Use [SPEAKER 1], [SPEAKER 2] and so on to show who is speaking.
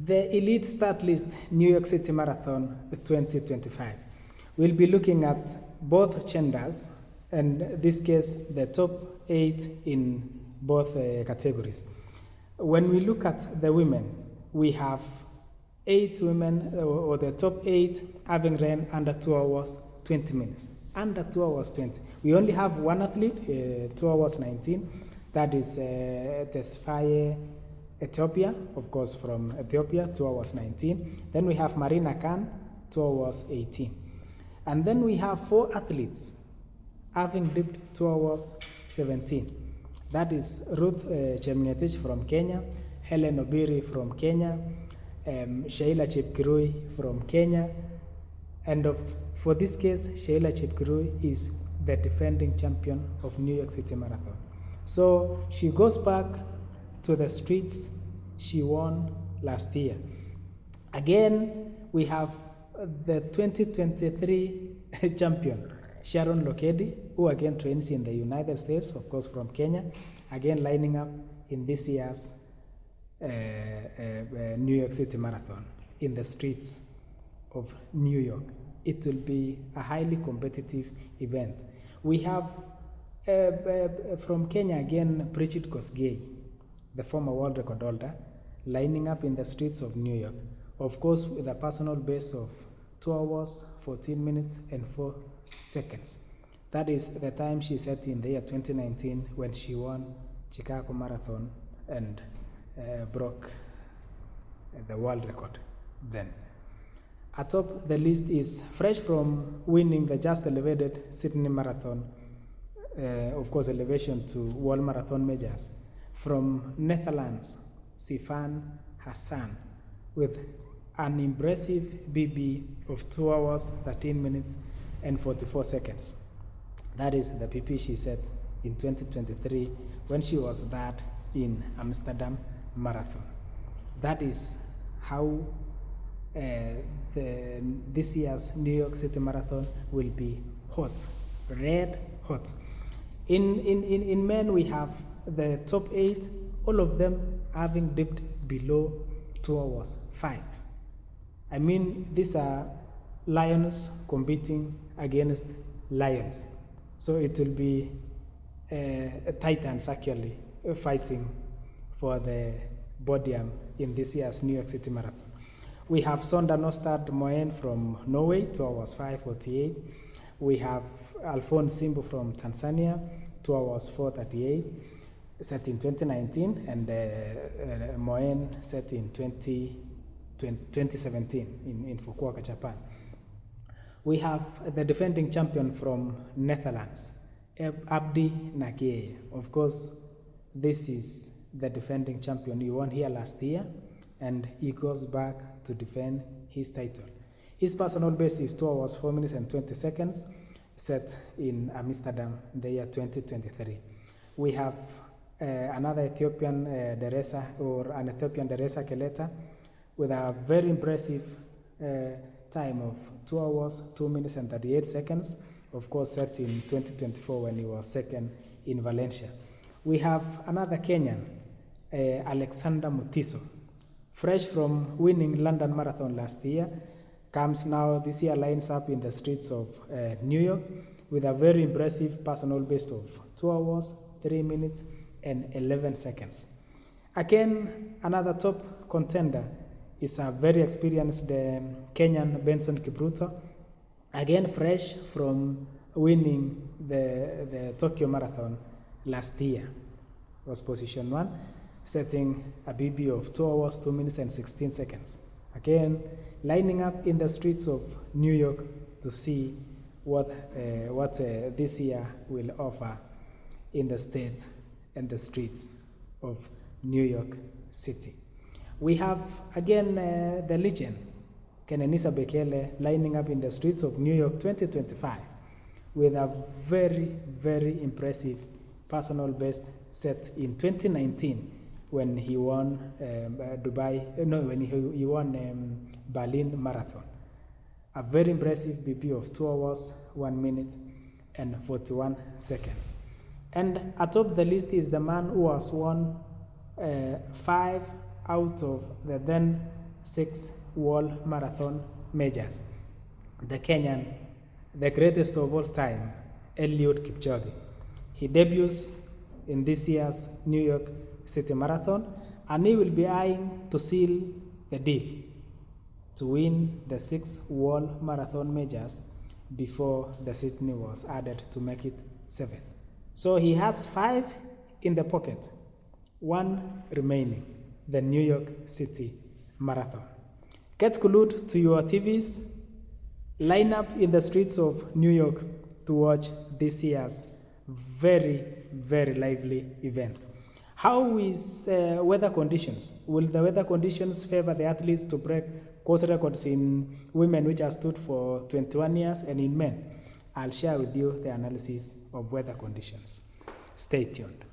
[SPEAKER 1] The Elite Start List New York City Marathon 2025. We'll be looking at both genders, and in this case, the top 8 in both categories. When we look at the women, we have 8 women, or the top 8 having ran under 2 hours 20 minutes. Under 2 hours 20. We only have one athlete, 2 hours 19. That is Tesfaye Ethiopia, of course from Ethiopia, 2 hours 19. Then we have Marina Khan, 2 hours 18. And then we have 4 athletes having dipped 2 hours 17. That is Ruth Chemngetich from Kenya, Helen Obiri from Kenya, Sheila Chepkirui from Kenya. And for this case, Sheila Chepkirui is the defending champion of New York City Marathon. So she goes back to the streets she won last year. Again, we have the 2023 champion, Sharon Lokedi, who again trains in the United States, of course from Kenya, again lining up in this year's New York City Marathon in the streets of New York. It will be a highly competitive event. We have from Kenya again, Bridget Kosgei, the former world record holder, lining up in the streets of New York, of course with a personal best of 2 hours, 14 minutes, and 4 seconds. That is the time she set in the year 2019 when she won Chicago Marathon and broke the world record then. Atop the list is fresh from winning the just elevated Sydney Marathon, of course elevation to World Marathon Majors, from Netherlands, Sifan Hassan, with an impressive BB of 2 hours, 13 minutes, and 44 seconds. That is the PP she set in 2023 when she was third in Amsterdam Marathon. That is how this year's New York City Marathon will be hot, red hot. In men, we have the top 8, all of them having dipped below 2 hours 5. I mean, these are lions competing against lions. So it will be titans actually fighting for the podium in this year's New York City Marathon. We have Sonda Nostad Moen from Norway, 2 hours 5:48. We have Alphonse Simbu from Tanzania, 2 hours 4:38, set in 2019, and Moen set in 2017 in Fukuoka, Japan. We have the defending champion from Netherlands, Abdi Nagiye. Of course, this is the defending champion. He won here last year, and he goes back to defend his title. His personal best is 2 hours 4 minutes and 20 seconds, set in Amsterdam in the year 2023. We have another Ethiopian an Ethiopian Deresa Keleta, with a very impressive time of 2 hours 2 minutes and 38 seconds, of course set in 2024 when he was second in Valencia. We have another Kenyan, Alexander Mutiso, fresh from winning London Marathon last year, comes now this year, lines up in the streets of New York with a very impressive personal best of 2 hours 3 minutes and 11 seconds. Again, another top contender is a very experienced Kenyan Benson Kipruto, again fresh from winning the Tokyo Marathon last year, was position 1, setting a BB of 2 hours 2 minutes and 16 seconds. Again, lining up in the streets of New York to see what this year will offer in the state and the streets of New York City. We have again the legend, Kenenisa Bekele, lining up in the streets of New York 2025 with a very, very impressive personal best set in 2019 when he won he won Berlin Marathon. A very impressive BP of 2 hours, 1 minute, and 41 seconds. And atop the list is the man who has won 5 out of the then 6 world marathon majors. The Kenyan, the greatest of all time, Eliud Kipchoge. He debuts in this year's New York City Marathon, and he will be eyeing to seal the deal to win the 6 world marathon majors before the Sydney was added to make it 7. So he has 5 in the pocket, 1 remaining, the New York City Marathon. Get glued to your TVs, line up in the streets of New York to watch this year's very, very lively event. How is weather conditions? Will the weather conditions favor the athletes to break course records in women, which have stood for 21 years, and in men? I'll share with you the analysis of weather conditions. Stay tuned.